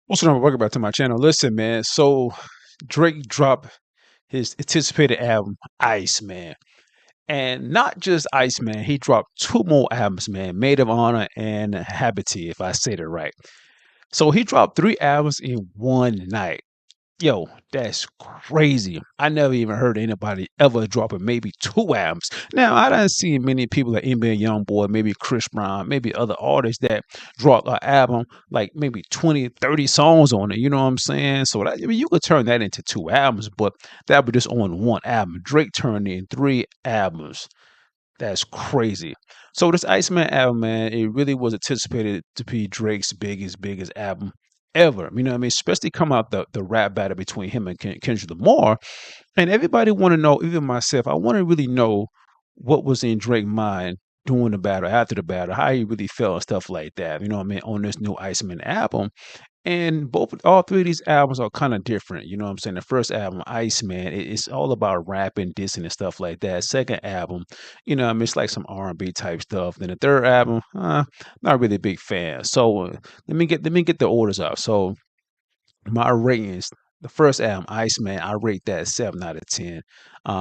What's up? Welcome back to my channel. Listen, man. So Drake dropped his anticipated album, Ice Man. And not just Ice Man, he dropped two more albums, man, Made of Honor and Habitee, if I said it right. So he dropped three albums in one night. Yo, that's crazy. I never even heard anybody ever dropping maybe two albums. Now, I don't see many people like NBA Youngboy, maybe Chris Brown, maybe other artists that drop an album like maybe 20, 30 songs on it. You know what I'm saying? So, that, I mean, you could turn that into two albums, but that would just on one album. Drake turned in three albums. That's crazy. So this Iceman album, man, it really was anticipated to be Drake's biggest album ever. You know what I mean? Especially come out the rap battle between him and Kendrick Lamar. And everybody want to know, even myself, I want to really know what was in Drake's mind during the battle, after the battle, how he really felt and stuff like that. You know what I mean? On this new Iceman album. And all three of these albums are kind of different. You know what I'm saying? The first album, Iceman, it's all about rapping, dissing, and stuff like that. Second album, I mean, it's like some R&B type stuff. Then the third album, not really a big fan. So let me get the orders up. So my ratings. The first album, Iceman, I rate that 7 out of 10.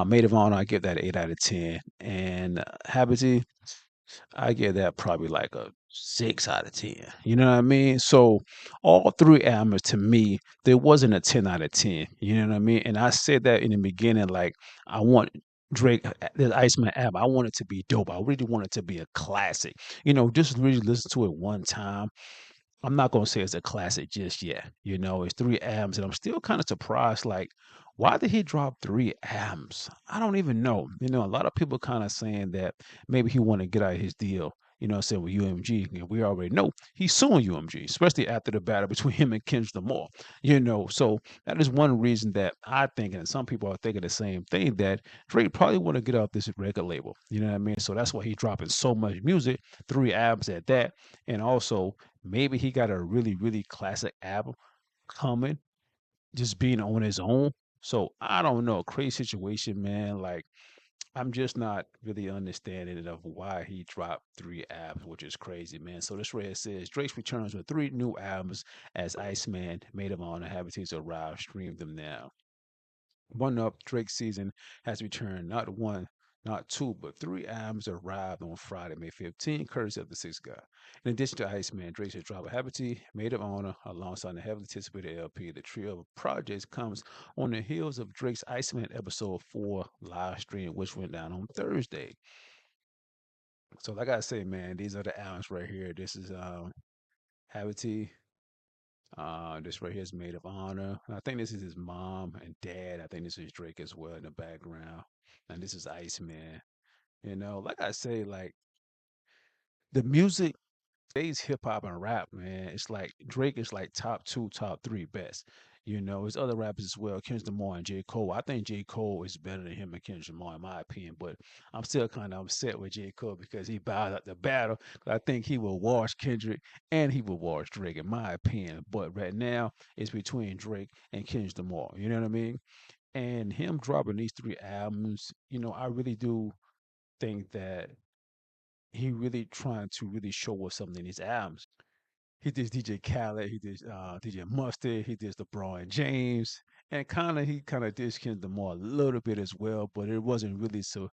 Maid of Honor, I give that 8 out of 10. And Habity, I give that probably like a 6 out of 10. You know what I mean? So all three albums to me, there wasn't a 10 out of 10. You know what I mean? And I said that in the beginning, like I want Drake, the Iceman album, I want it to be dope. I really want it to be a classic. Just really listen to it one time. I'm not gonna say it's a classic just yet. It's three albums, and I'm still kind of surprised. Like, why did he drop three albums? I don't even know. A lot of people kind of saying that maybe he want to get out of his deal. What I'm saying, with UMG, and we already know he's suing UMG, especially after the battle between him and Kendrick Lamar. So that is one reason that I think, and some people are thinking the same thing, that Drake probably want to get off this record label. You know what I mean? So that's why he's dropping so much music, three albums at that, and also maybe he got a really, really classic album coming, just being on his own. So I don't know. Crazy situation, man. Like, I'm just not really understanding of why he dropped three albums, which is crazy, man. So this right here says Drake's returns with three new albums as Iceman, Made of Honor, Habitats arrive. Stream them now. One up, Drake season has returned. Not one, not two, but three albums arrived on Friday, May 15th, courtesy of the Six Guy. In addition to Iceman, Drake has dropped a Habitat, Made of Honor, alongside the heavily anticipated LP. The trio of projects comes on the heels of Drake's Iceman episode 4 live stream, which went down on Thursday. So, like I say, man, these are the albums right here. This is Habitat. This right here is Made of Honor. I think this is his mom and dad. I think this is Drake as well in the background. And this is Iceman. Like I say, like the music, today's hip hop and rap, man, it's like Drake is like top two, top three best. There's other rappers as well, Kendrick Lamar and J. Cole. I think J. Cole is better than him and Kendrick Lamar, in my opinion. But I'm still kind of upset with J. Cole because he bowed out the battle. I think he will wash Kendrick and he will wash Drake, in my opinion. But right now, it's between Drake and Kendrick Lamar. You know what I mean? And him dropping these three albums, I really do think that he really trying to really show us something in his albums. He did DJ Khaled, he did DJ Mustard, he did LeBron James, and he kind of did Kendrick Lamar a little bit as well, but it wasn't really so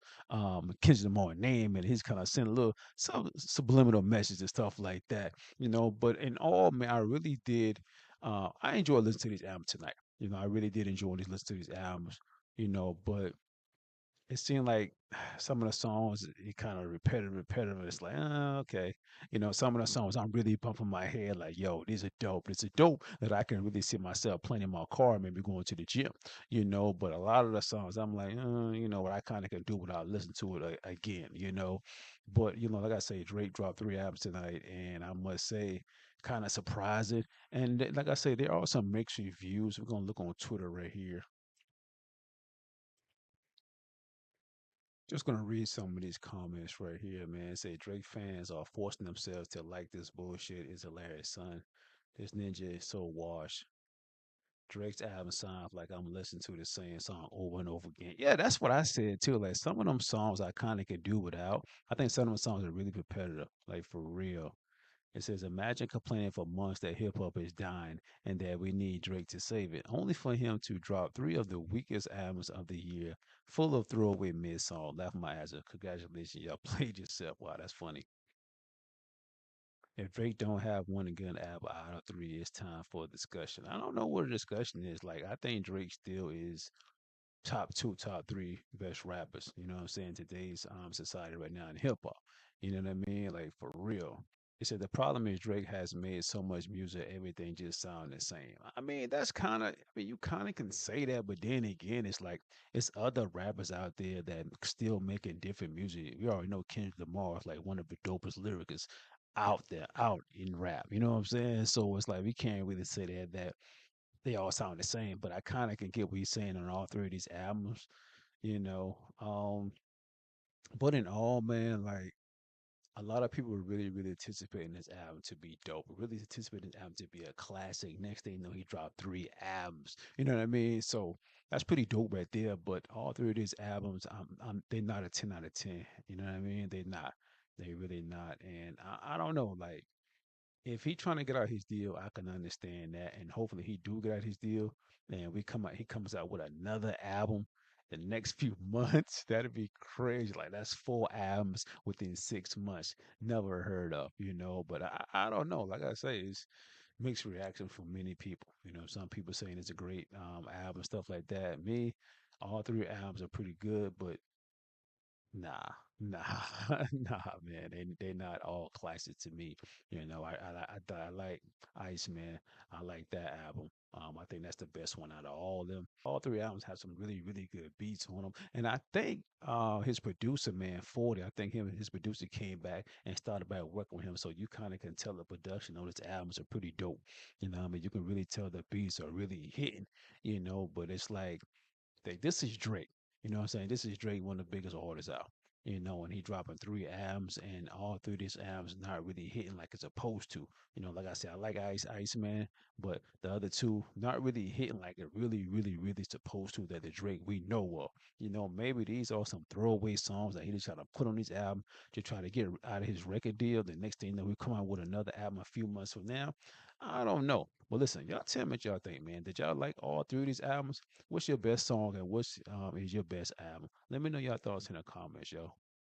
Kendrick Lamar name, and he's kind of sent a little some subliminal messages and stuff like that. But in all, man, I really did. I enjoyed listening to these albums tonight. I really did enjoy listening to these albums. But it seemed like some of the songs it kind of repetitive. It's like, okay, some of the songs I'm really bumping my head like, yo, these are dope. It's a dope that I can really see myself playing in my car, maybe going to the gym. But a lot of the songs I'm like, what I kind of can do without listening to it again. But like I say, Drake dropped three albums tonight, and I must say, kind of surprising. And like I say, there are some mixed reviews. We're gonna look on Twitter right here. Just gonna read some of these comments right here, man. Say Drake fans are forcing themselves to like this bullshit. Is hilarious, son. This ninja is so washed. Drake's album sounds like I'm listening to the same song over and over again. Yeah, that's what I said too. Like some of them songs I kind of could do without. I think some of them songs are really repetitive, like for real. It says, imagine complaining for months that hip hop is dying and that we need Drake to save it, only for him to drop three of the weakest albums of the year, full of throwaway mid song. Laugh my ass off. Congratulations, y'all played yourself. Wow, that's funny. If Drake don't have one good album out of three, it's time for a discussion. I don't know what a discussion is. Like, I think Drake still is top two, top three best rappers. You know what I'm saying? Today's society right now in hip hop. You know what I mean? Like for real. He said the problem is Drake has made so much music, everything just sound the same. I mean, that's kind of. I mean, you kind of can say that, but then again, it's like it's other rappers out there that still making different music. We already know Kendrick Lamar is like one of the dopest lyricists out there, out in rap. You know what I'm saying? So it's like we can't really say that they all sound the same, but I kind of can get what he's saying on all three of these albums, you know. But in all, man, like a lot of people were really, really anticipating this album to be dope, really anticipating this album to be a classic. Next thing you know, he dropped three albums. You know what I mean? So that's pretty dope right there. But all three of these albums, they're not a 10 out of 10. You know what I mean? They're not. They really not. And I don't know, like if he trying to get out his deal, I can understand that, and hopefully he do get out his deal, and we come out. He comes out with another album the next few months. That'd be crazy. Like that's four albums within 6 months. Never heard of, you know. But I don't know. Like I say, it's mixed reaction from many people. You know, some people saying it's a great album, stuff like that. Me, all three albums are pretty good, but nah, nah, nah, man. They not all classic to me. You know, I like Iceman. I like that album. I think that's the best one out of all of them. All three albums have some really, really good beats on them. And I think his producer, man, 40, I think him and his producer came back and started back working with him. So you kind of can tell the production on his albums are pretty dope. You know, what I mean, you can really tell the beats are really hitting, you know, but it's like this is Drake. You know what I'm saying? This is Drake, one of the biggest artists out. You know, and he dropping three albums, and all three of these albums not really hitting like it's supposed to. You know, like I said, I like Iceman, but the other two not really hitting like it really, really, really supposed to. That the Drake we know of. You know, maybe these are some throwaway songs that he just trying to put on his album to try to get out of his record deal. The next thing you know, we come out with another album a few months from now. I don't know. But listen, y'all tell me what y'all think, man. Did y'all like all three of these albums? What's your best song and what's is your best album? Let me know your thoughts in the comments, yo.